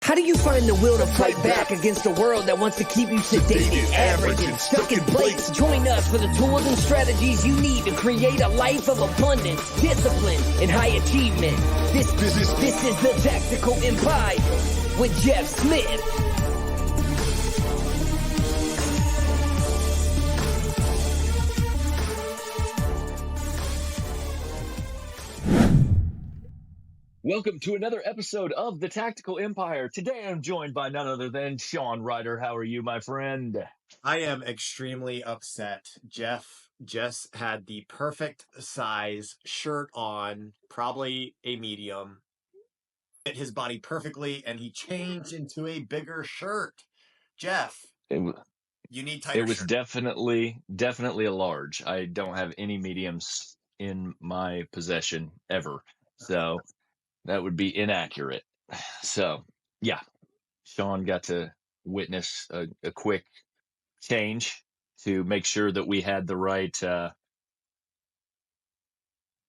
How do you find the will to fight back against a world that wants to keep you sedated, average, and stuck in place? Join us for the tools and strategies you need to create a life of abundance, discipline, and high achievement. This is the Tactical Empire with Jeff Smith. Welcome to another episode of the Tactical Empire. Today I'm joined by none other than Sean Ryder. How are you, my friend? I am extremely upset. Jeff just had the perfect size shirt on, probably a medium, fit his body perfectly, and he changed into a bigger shirt. Jeff, you need tighter. It was shirt. definitely a large. I don't have any mediums in my possession ever, so that would be inaccurate. So, yeah, Sean got to witness a quick change to make sure that we had the right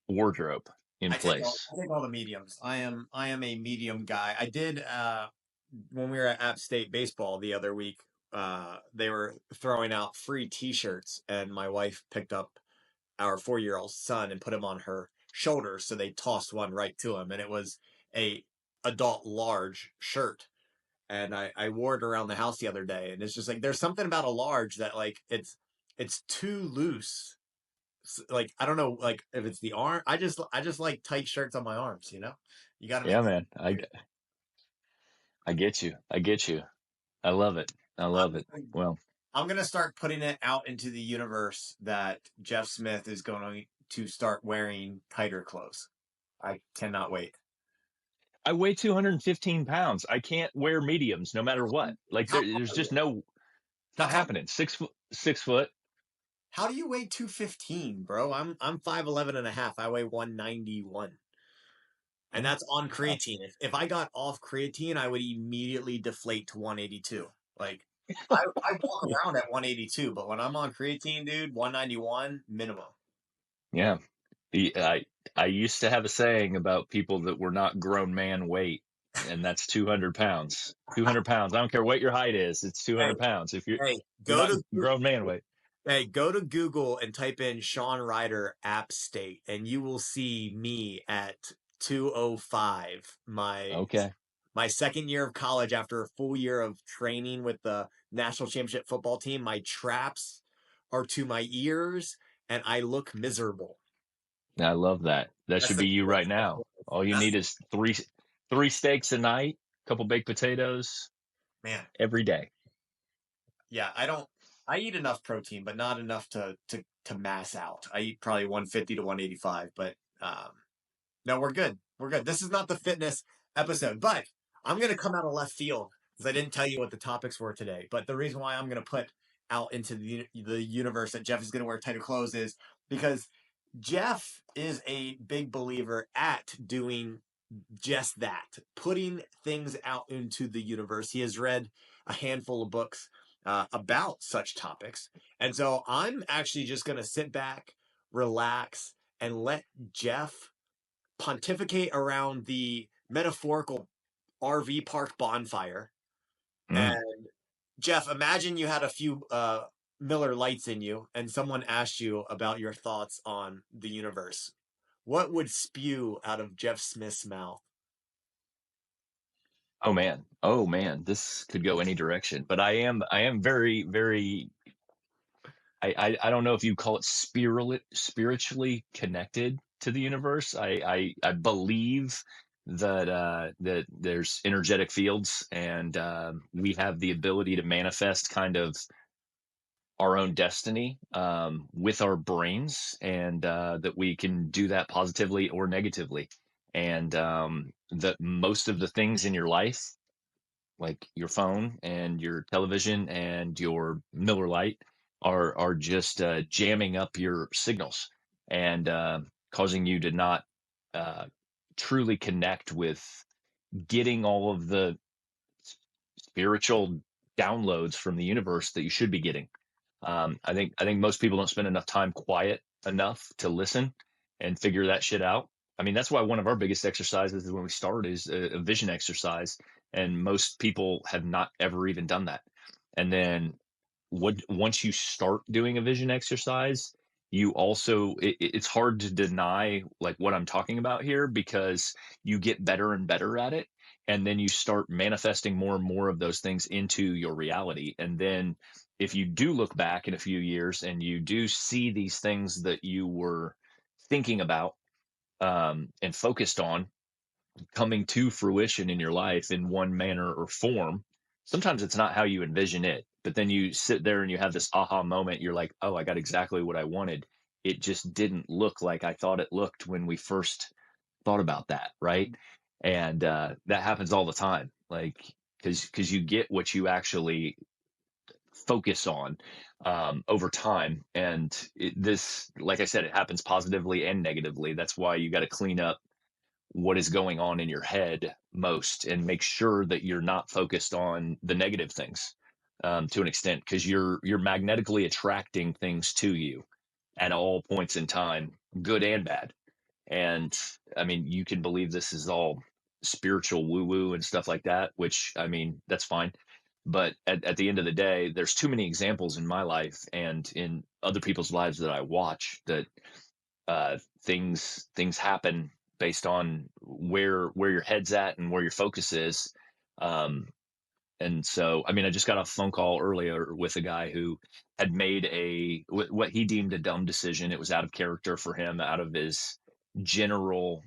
wardrobe in place. I take all the mediums. I am a medium guy. I did when we were at App State baseball the other week. They were throwing out free T-shirts, and my wife picked up our 4-year-old son and put him on her shoulders. So they tossed one right to him, and it was a adult large shirt. And I wore it around the house the other day, and it's just like there's something about a large that like it's too loose. Like I don't know, like if it's the arm. I just like tight shirts on my arms. You know, you got to. Yeah, man. I get you. I love it. Well, I'm gonna start putting it out into the universe that Jeff Smith is going to start wearing tighter clothes. I cannot wait. I weigh 215 pounds. I can't wear mediums no matter what. Like there's just no, it's not happening. 6 foot. How do you weigh 215, bro? I'm 5'11 and a half. I weigh 191. And that's on creatine. If I got off creatine, I would immediately deflate to 182. Like I walk around at 182, but when I'm on creatine, dude, 191 minimum. Yeah. I used to have a saying about people that were not grown man weight, and that's 200 pounds. 200 pounds. I don't care what your height is. It's 200 pounds. If you're not grown man weight. Hey, go to Google and type in Sean Ryder App State, and you will see me at 205. My second year of college, after a full year of training with the national championship football team, my traps are to my ears, and I look miserable. I love that. That should be you right now. All you need is three steaks a night, a couple baked potatoes, man, every day. Yeah, I eat enough protein, but not enough to mass out. I eat probably 150 to 185, but no, we're good. We're good. This is not the fitness episode, but I'm going to come out of left field because I didn't tell you what the topics were today. But the reason why I'm going to put out into the universe that Jeff is going to wear tighter clothes is because Jeff is a big believer at doing just that, putting things out into the universe. He has read a handful of books about such topics. And so I'm actually just going to sit back, relax, and let Jeff pontificate around the metaphorical RV park bonfire. And Jeff, imagine you had a few Miller Lights in you and someone asked you about your thoughts on the universe. What would spew out of Jeff Smith's mouth? Oh man, this could go any direction. But I am very, very. I don't know if you call it spiritually connected to the universe. I believe that that there's energetic fields, and we have the ability to manifest kind of our own destiny with our brains, and that we can do that positively or negatively. And that most of the things in your life, like your phone and your television and your Miller Lite, are just jamming up your signals and causing you to not truly connect with getting all of the spiritual downloads from the universe that you should be getting. I think most people don't spend enough time quiet enough to listen and figure that shit out. I mean, that's why one of our biggest exercises when we start is a vision exercise And most people have not ever even done that. And then once you start doing a vision exercise, you also it's hard to deny like what I'm talking about here, because you get better and better at it, and then you start manifesting more and more of those things into your reality. And then if you do look back in a few years and you do see these things that you were thinking about, and focused on, coming to fruition in your life in one manner or form, sometimes it's not how you envision it. But then you sit there and you have this aha moment. You're like, oh, I got exactly what I wanted. It just didn't look like I thought it looked when we first thought about that. Right. And that happens all the time. Like, because you get what you actually focus on over time. And this, like I said, it happens positively and negatively. That's why you got to clean up what is going on in your head most, and make sure that you're not focused on the negative things, to an extent, because you're magnetically attracting things to you at all points in time, good and bad. And I mean, you can believe this is all spiritual woo woo and stuff like that, which I mean, that's fine. But at the end of the day, there's too many examples in my life and in other people's lives that I watch that things happen based on where your head's at and where your focus is. Um, and so, I mean, I just got a phone call earlier with a guy who had made what he deemed a dumb decision. It was out of character for him, out of his general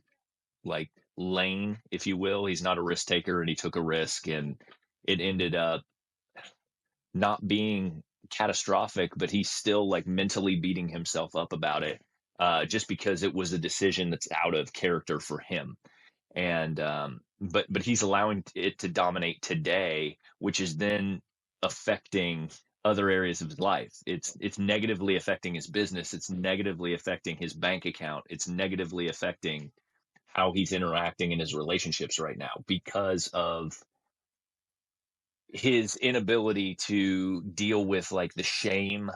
like lane, if you will. He's not a risk taker, and he took a risk, and it ended up not being catastrophic, but he's still like mentally beating himself up about it, just because it was a decision that's out of character for him. And but he's allowing it to dominate today, which is then affecting other areas of his life. It's negatively affecting his business. It's negatively affecting his bank account. It's negatively affecting how he's interacting in his relationships right now, because of his inability to deal with like the shame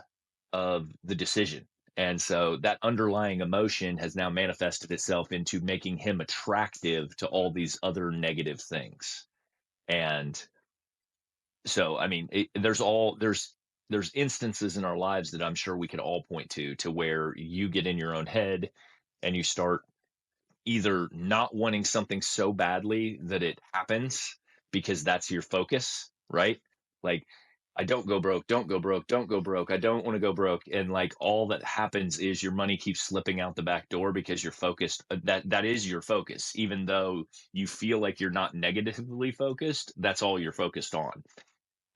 of the decision. And so that underlying emotion has now manifested itself into making him attractive to all these other negative things. And so, I mean, there's instances in our lives that I'm sure we could all point to where you get in your own head and you start either not wanting something so badly that it happens because that's your focus, right? Like, I don't go broke, don't go broke, don't go broke. I don't want to go broke. And like all that happens is your money keeps slipping out the back door because you're focused. That is your focus. Even though you feel like you're not negatively focused, that's all you're focused on,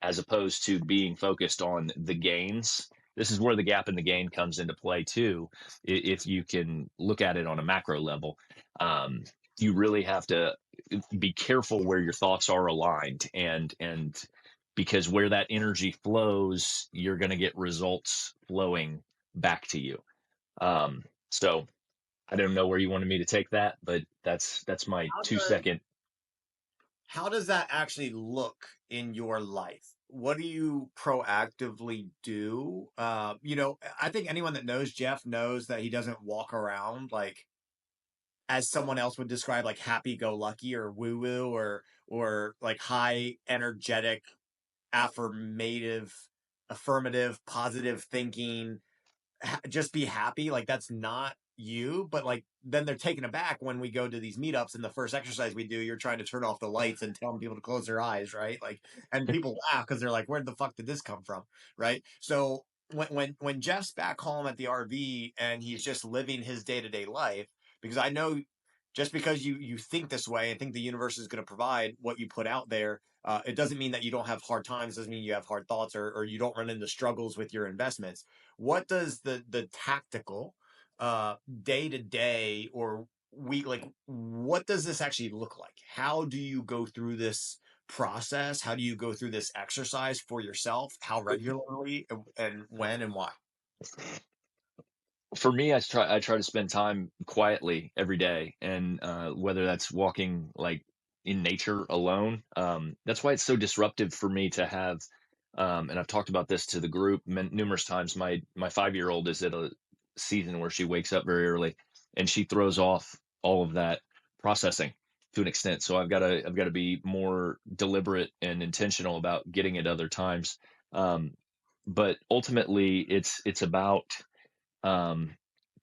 as opposed to being focused on the gains. This is where the gap in the gain comes into play too. If you can look at it on a macro level, um, you really have to be careful where your thoughts are aligned, and because where that energy flows, you're going to get results flowing back to you. So I don't know where you wanted me to take that, but that's my How 2 second. how does that actually look in your life? What do you proactively do? I think anyone that knows Jeff knows that he doesn't walk around like as someone else would describe like happy go lucky or woo woo or like high energetic affirmative affirmative positive thinking, just be happy. Like that's not you. But like then they're taken aback when we go to these meetups and the first exercise we do, you're trying to turn off the lights and telling people to close their eyes, right? Like, and people laugh because they're like, where the fuck did this come from, right? So when Jeff's back home at the RV and he's just living his day-to-day life, because I know just because you think this way and think the universe is going to provide what you put out there, it doesn't mean that you don't have hard times, doesn't mean you have hard thoughts, or you don't run into struggles with your investments. What does the tactical day to day or week, like what does this actually look like? How do you go through this process? How do you go through this exercise for yourself? How regularly and when and why? For me, I try to spend time quietly every day, and whether that's walking like in nature alone. That's why it's so disruptive for me to have. And I've talked about this to the group numerous times. My 5-year-old is at a season where she wakes up very early, and she throws off all of that processing. to an extent. So I've got to be more deliberate and intentional about getting it other times. Um, but ultimately, it's about um,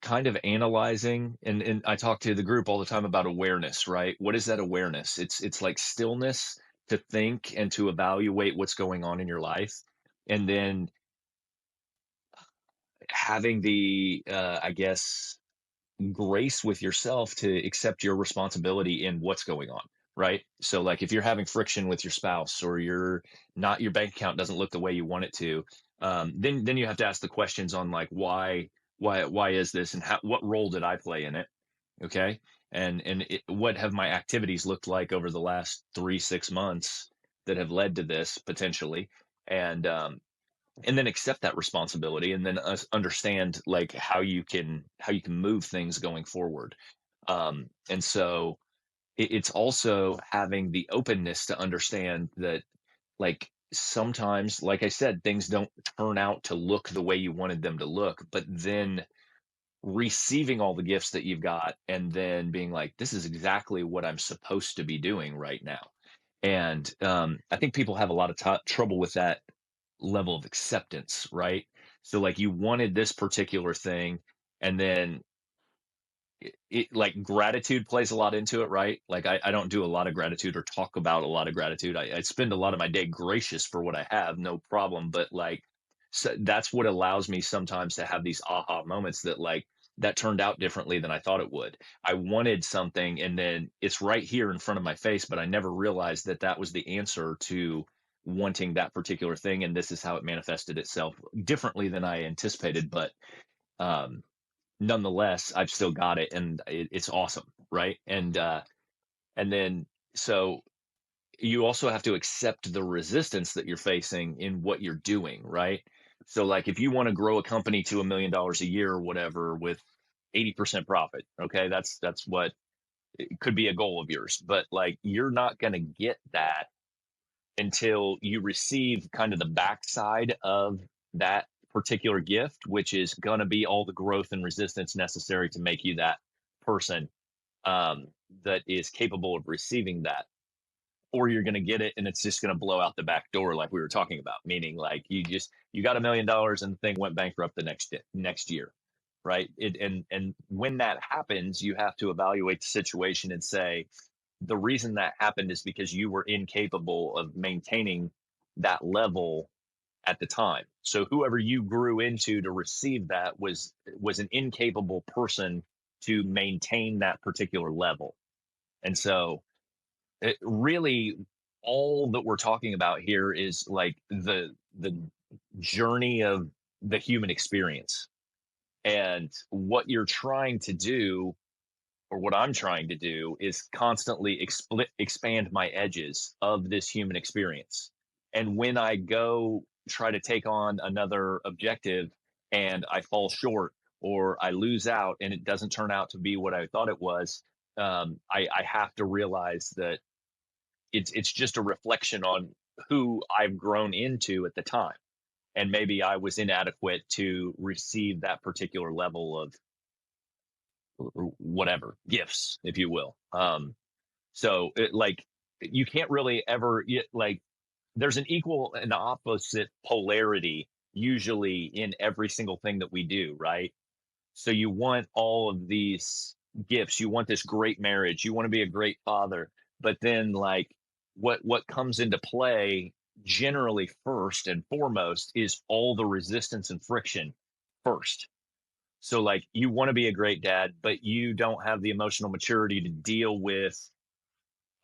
kind of analyzing, and I talk to the group all the time about awareness, right? What is that awareness? It's like stillness to think and to evaluate what's going on in your life, and then having the I guess grace with yourself to accept your responsibility in what's going on, right? So like if you're having friction with your spouse, or your bank account doesn't look the way you want it to, then you have to ask the questions on like why is this, and what role did I play in it? Okay. And what have my activities looked like over the last 3 6 months that have led to this potentially? And then accept that responsibility, and then understand like how you can move things going forward. And so it's also having the openness to understand that, like, sometimes, like I said, things don't turn out to look the way you wanted them to look, but then receiving all the gifts that you've got, and then being like, this is exactly what I'm supposed to be doing right now. And I think people have a lot of trouble with that level of acceptance, right? So like you wanted this particular thing, and then like gratitude plays a lot into it, right? Like I don't do a lot of gratitude or talk about a lot of gratitude. I spend a lot of my day gracious for what I have, no problem. But like, so that's what allows me sometimes to have these aha moments that like that turned out differently than I thought it would. I wanted something, and then it's right here in front of my face, but I never realized that that was the answer to wanting that particular thing, and this is how it manifested itself differently than I anticipated. But um nonetheless, I've still got it, and it's awesome, right? And then so you also have to accept the resistance that you're facing in what you're doing, right? So like if you want to grow a company to $1 million a year or whatever with 80% profit, okay, that's what it could be a goal of yours, but like you're not going to get that until you receive kind of the backside of that particular gift, which is going to be all the growth and resistance necessary to make you that person um, that is capable of receiving that. Or you're going to get it and it's just going to blow out the back door, like we were talking about. Meaning, like you got $1 million and the thing went bankrupt the next year, right? And when that happens, you have to evaluate the situation and say, the reason that happened is because you were incapable of maintaining that level at the time. So whoever you grew into to receive that was an incapable person to maintain that particular level. And so it really, all that we're talking about here is like the journey of the human experience, and what you're trying to do, or what I'm trying to do, is constantly expand my edges of this human experience. And when I go try to take on another objective and I fall short, or I lose out and it doesn't turn out to be what I thought it was, I have to realize that it's just a reflection on who I've grown into at the time. And maybe I was inadequate to receive that particular level of whatever gifts, if you will. So like you can't really ever like there's an equal and opposite polarity usually in every single thing that we do, right? So you want all of these gifts, you want this great marriage, you want to be a great father, but then like what comes into play generally first and foremost is all the resistance and friction first. So like you want to be a great dad, but you don't have the emotional maturity to deal with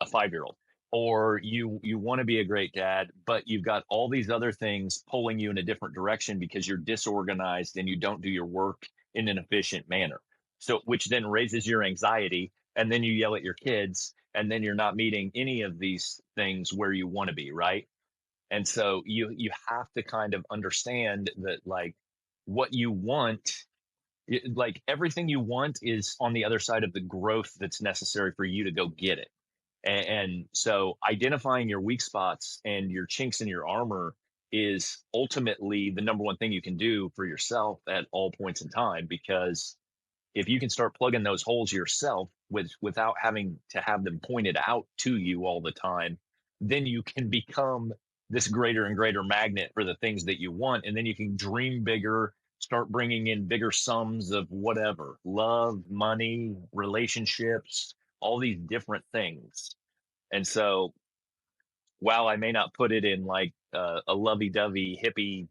a 5 year old. Or you want to be a great dad, but you've got all these other things pulling you in a different direction because you're disorganized and you don't do your work in an efficient manner. So which then raises your anxiety, and then you yell at your kids, and then you're not meeting any of these things where you want to be, right? And so you have to kind of understand that like what you want, like everything you want is on the other side of the growth that's necessary for you to go get it. And so identifying your weak spots and your chinks in your armor is ultimately the number one thing you can do for yourself at all points in time, because if you can start plugging those holes yourself without having to have them pointed out to you all the time, then you can become this greater and greater magnet for the things that you want. And then you can dream bigger, start bringing in bigger sums of whatever, love, money, relationships, all these different things. And so while I may not put it in like a lovey-dovey hippie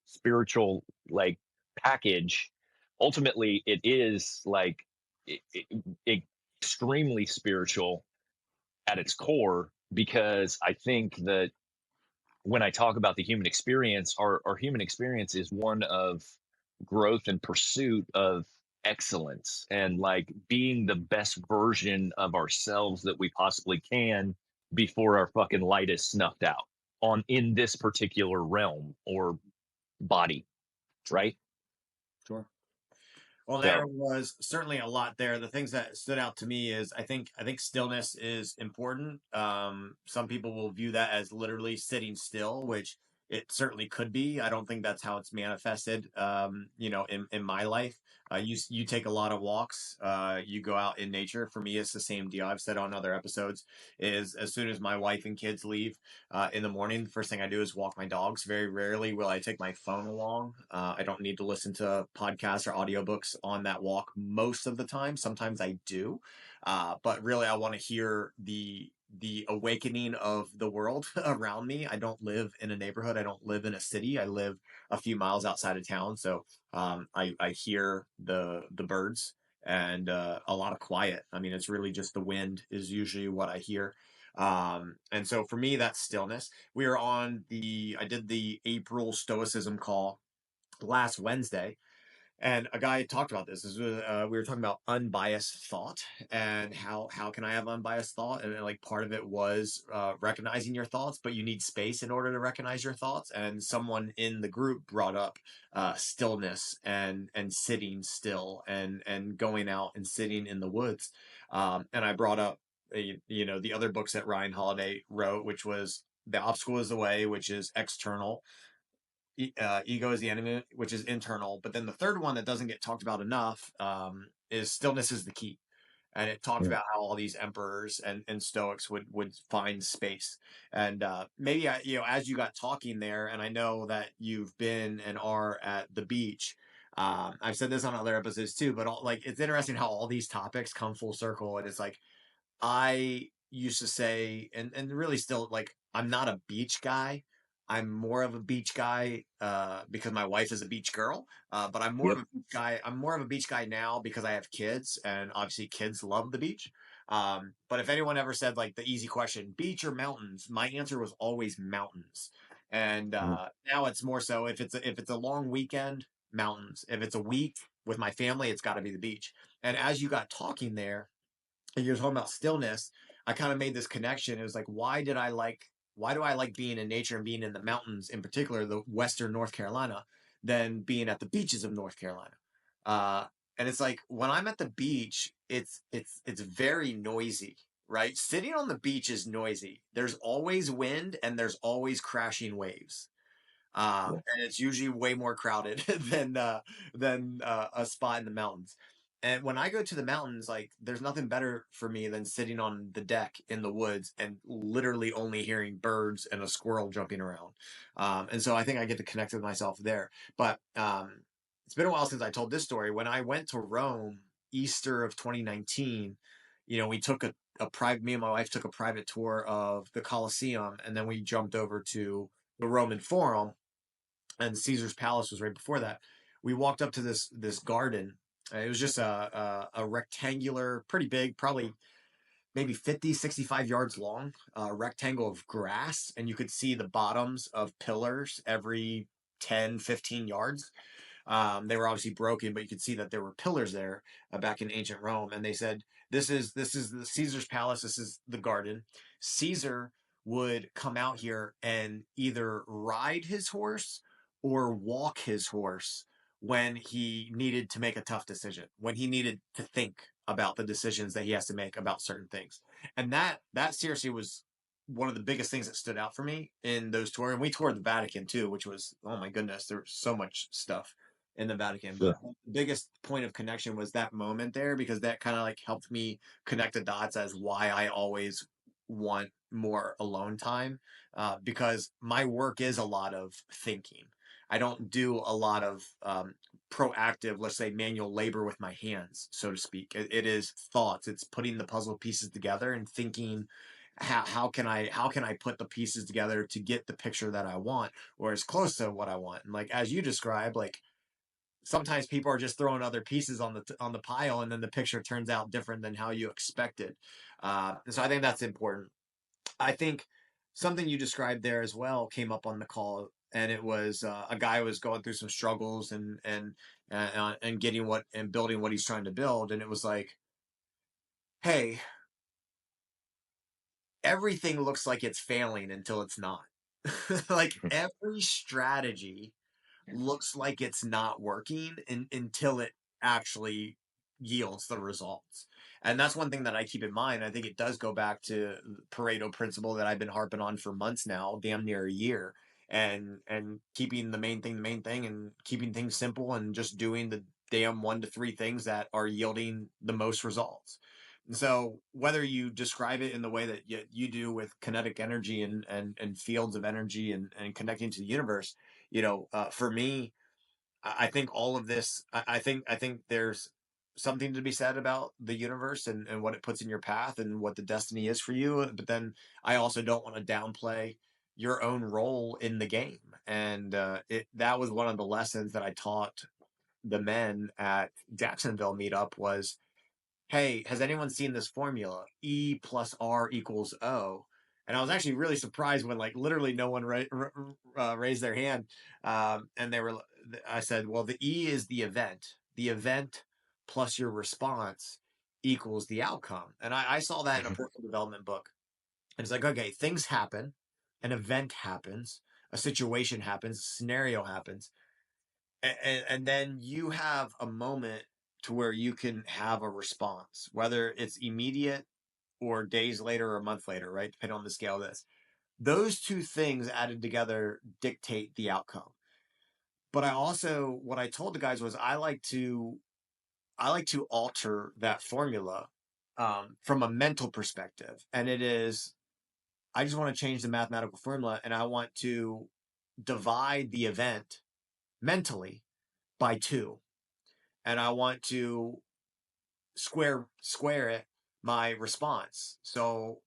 spiritual like package, ultimately it is like extremely spiritual at its core, because I think that when I talk about the human experience, our human experience is one of growth and pursuit of excellence and like being the best version of ourselves that we possibly can before our fucking light is snuffed out on in this particular realm or body, right? Sure. Well, there So, was certainly a lot there. The things that stood out to me is I think stillness is important. Some people will view that as literally sitting still, which it certainly could be. I don't think that's how it's manifested. In my life, you take a lot of walks. You go out in nature. For me, it's the same deal. I've said on other episodes is as soon as my wife and kids leave in the morning, the first thing I do is walk my dogs. Very rarely will I take my phone along. I don't need to listen to podcasts or audiobooks on that walk most of the time. Sometimes I do. But really, I want to hear the awakening of the world around me. I don't live in a neighborhood. I don't live in a city. I live a few miles outside of town. So I hear the birds and a lot of quiet. I mean, it's really just the wind is usually what I hear. And so for me, that's stillness. I did the April Stoicism call last Wednesday, and a guy talked about this. We were talking about unbiased thought and how can I have unbiased thought, and like part of it was recognizing your thoughts, but you need space in order to recognize your thoughts. And someone in the group brought up stillness and sitting still and going out and sitting in the woods. And I brought up the other books that Ryan Holiday wrote, which was The Obstacle is the Way, which is external, ego is the enemy, which is internal. But then the third one that doesn't get talked about enough is Stillness is the Key. And it talked mm, about how all these emperors and Stoics would find space. And maybe as you got talking there, and I know that you've been and are at the beach. I've said this on other episodes too, but like it's interesting how all these topics come full circle, and it's like I used to say, and really still, like, I'm not a beach guy. I'm more of a beach guy because my wife is a beach girl. But I'm more of yep. a beach guy. I'm more of a beach guy now because I have kids, and obviously kids love the beach. But if anyone ever said like the easy question, beach or mountains, my answer was always mountains. And Mm, now it's more so if it's a long weekend, mountains. If it's a week with my family, it's got to be the beach. And as you got talking there, and you're talking about stillness, I kind of made this connection. It was like, why do I like being in nature and being in the mountains, in particular, the Western North Carolina, than being at the beaches of North Carolina? Uh, and it's like when I'm at the beach, it's very noisy, right? Sitting on the beach is noisy. There's always wind and there's always crashing waves. yeah. And it's usually way more crowded than a spot in the mountains. And when I go to the mountains, like there's nothing better for me than sitting on the deck in the woods and literally only hearing birds and a squirrel jumping around. And so I think I get to connect with myself there. But it's been a while since I told this story. When I went to Rome, Easter of 2019, we took me and my wife took a private tour of the Colosseum, and then we jumped over to the Roman Forum, and Caesar's Palace was right before that. We walked up to this garden. It was just a rectangular, pretty big, probably maybe 50, 65 yards long, rectangle of grass. And you could see the bottoms of pillars every 10, 15 yards. They were obviously broken, but you could see that there were pillars there back in ancient Rome. And they said, this is the Caesar's palace. This is the garden. Caesar would come out here and either ride his horse or walk his horse when he needed to make a tough decision, when he needed to think about the decisions that he has to make about certain things. And that seriously was one of the biggest things that stood out for me in those tours. And we toured the Vatican too, which was, oh my goodness, there was so much stuff. in the Vatican. But Sure. the biggest point of connection was that moment there, because that kind of like helped me connect the dots as why I always want more alone time, because my work is a lot of thinking. I don't do a lot of proactive, let's say, manual labor with my hands, so to speak. It is thoughts. It's putting the puzzle pieces together and thinking, how can I put the pieces together to get the picture that I want, or as close to what I want. And like as you described, like sometimes people are just throwing other pieces on the pile, and then the picture turns out different than how you expected. And so I think that's important. I think something you described there as well came up on the call, and it was a guy was going through some struggles and getting what and building what he's trying to build, and it was like, hey, everything looks like it's failing until it's not. Like every strategy looks like it's not working until it actually yields the results. And that's one thing that I keep in mind. I think it does go back to the Pareto principle that I've been harping on for months now, damn near a year. And keeping the main thing, and keeping things simple, and just doing the damn 1 to 3 things that are yielding the most results. And so whether you describe it in the way that you do with kinetic energy and fields of energy and connecting to the universe, for me, I think all of this, I think there's something to be said about the universe and what it puts in your path and what the destiny is for you. But then I also don't want to downplay your own role in the game. And that was one of the lessons that I taught the men at Jacksonville meetup was, hey, has anyone seen this formula? E plus R equals O. And I was actually really surprised when like literally no one raised their hand. And I said, well, the E is the event. The event plus your response equals the outcome. And I saw that in a personal development book. And it's like, okay, things happen, an event happens, a situation happens, a scenario happens, and then you have a moment to where you can have a response, whether it's immediate or days later or a month later, right? Depending on the scale of this. Those two things added together dictate the outcome. But what I told the guys was I like to alter that formula from a mental perspective. And it is, I just want to change the mathematical formula, and I want to divide the event mentally by 2. And I want to square it my response. So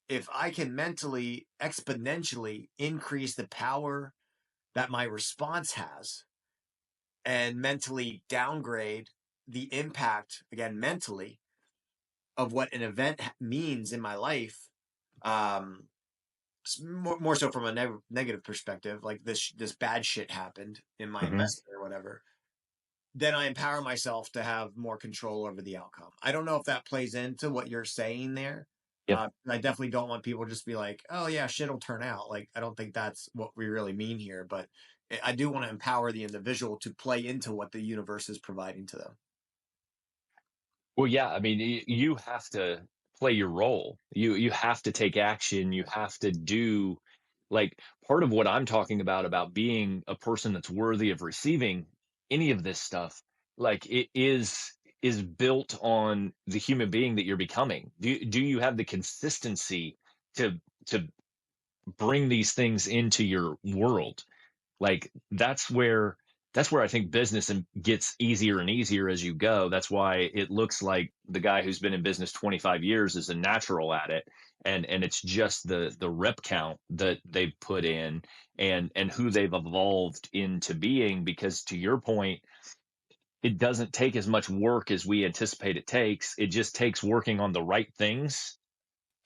if I can mentally exponentially increase the power that my response has, and mentally downgrade the impact, again mentally, of what an event means in my life, um more so from a negative perspective, like this bad shit happened in my Hmm. investment or whatever, then I empower myself to have more control over the outcome. I don't know if that plays into what you're saying there. Yeah. I definitely don't want people to just be like, oh yeah, shit'll turn out. Like, I don't think that's what we really mean here, but I do want to empower the individual to play into what the universe is providing to them. Well, yeah, I mean, you have to play your role. You have to take action. You have to do, like, part of what I'm talking about being a person that's worthy of receiving any of this stuff. Like, it is built on the human being that you're becoming. Do you have the consistency to to bring these things into your world? Like, that's where I think business gets easier and easier as you go. That's why it looks like the guy who's been in business 25 years is a natural at it, and it's just the rep count that they've put in, and who they've evolved into being. Because to your point, it doesn't take as much work as we anticipate it takes. It just takes working on the right things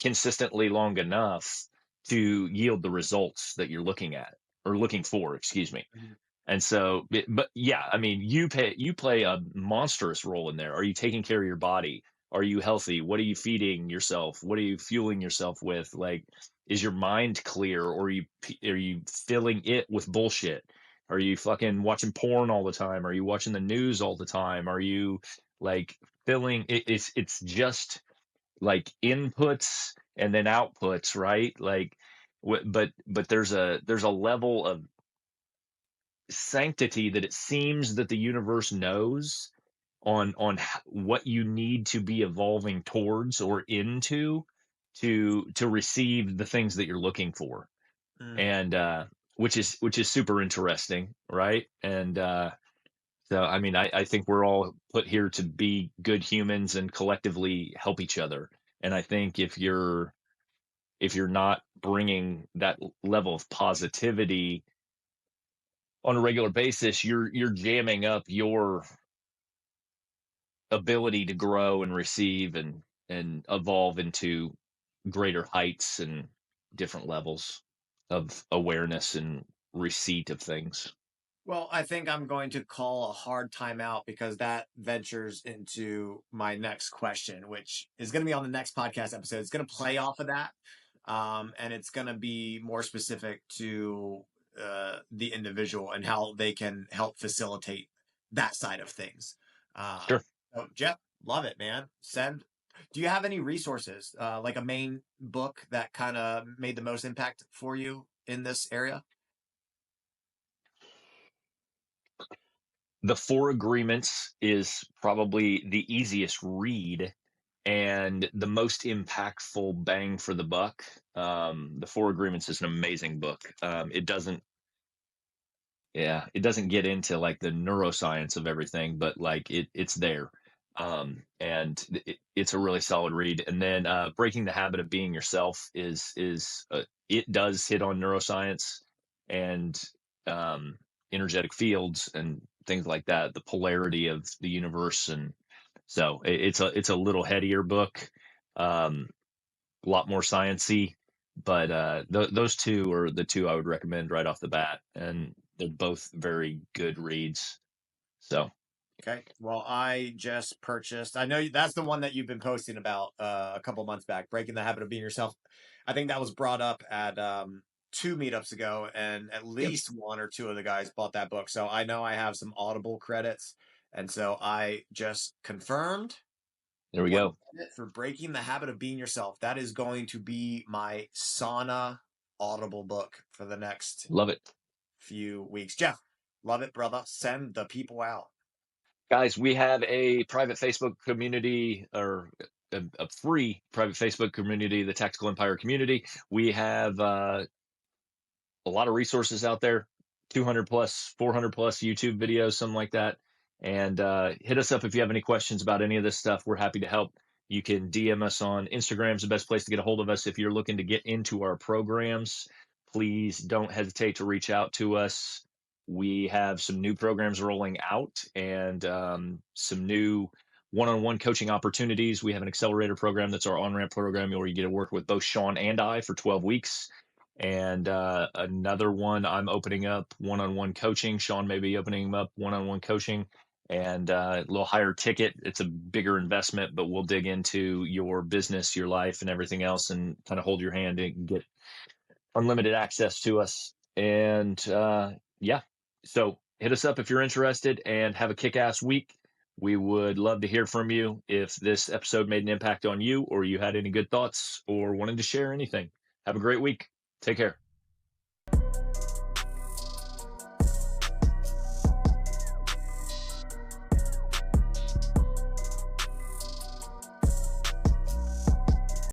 consistently long enough to yield the results that you're looking at, or looking for, excuse me. Mhm. And so, but yeah, I mean, you play a monstrous role in there. Are you taking care of your body? Are you healthy? What are you feeding yourself? What are you fueling yourself with? Like, is your mind clear, or are you filling it with bullshit? Are you fucking watching porn all the time? Are you watching the news all the time? Are you, like, filling it? It's just like inputs and then outputs, right? Like, but there's a level of sanctity that it seems that the universe knows on what you need to be evolving towards or into to receive the things that you're looking for. Mm. And which is super interesting, right? And so I mean, I think we're all put here to be good humans and collectively help each other. And I think if you're not bringing that level of positivity on a regular basis, you're jamming up your ability to grow and receive and evolve into greater heights and different levels of awareness and receipt of things. Well, I think I'm going to call a hard timeout because that ventures into my next question, which is going to be on the next podcast episode. It's going to play off of that, and it's going to be more specific to the individual and how they can help facilitate that side of things. Sure. So Jeff, love it, man. Send. Do you have any resources, like a main book that kind of made the most impact for you in this area? The Four Agreements is probably the easiest read and the most impactful bang for the buck. The Four Agreements is an amazing book. It doesn't, yeah, it doesn't get into like the neuroscience of everything, but like it's there. And it's a really solid read. And then Breaking the Habit of Being Yourself is it does hit on neuroscience and um, energetic fields and things like that, the polarity of the universe. And so it's a little headier book, a lot more sciency, but those two are the two I would recommend right off the bat, and they're both very good reads. So Okay. Well, I just purchased. I know that's the one that you've been posting about a couple months back, Breaking the Habit of Being Yourself. I think that was brought up at two meetups ago, and at yep, least one or two of the guys bought that book. So I know I have some Audible credits, and so I just confirmed there we 1 go. minute for Breaking the Habit of Being Yourself. That is going to be my sauna Audible book for the next Love it. few weeks. Jeff, love it, brother. Send the people out. Guys, we have a private Facebook community, or a free private Facebook community, the Tactical Empire community. We have a lot of resources out there, 200 plus, 400 plus YouTube videos, something like that. And hit us up if you have any questions about any of this stuff. We're happy to help. You can DM us on Instagram is the best place to get a hold of us. If you're looking to get into our programs, please don't hesitate to reach out to us. We have some new programs rolling out and some new one-on-one coaching opportunities. We have an accelerator program that's our on-ramp program where you get to work with both Sean and I for 12 weeks. And another one, I'm opening up one-on-one coaching. Sean may be opening up one-on-one coaching, and a little higher ticket. It's a bigger investment, but we'll dig into your business, your life, and everything else, and kind of hold your hand and get unlimited access to us. And yeah, so hit us up if you're interested, and have a kick-ass week. We would love to hear from you if this episode made an impact on you, or you had any good thoughts, or wanted to share anything. Have a great week. Take care.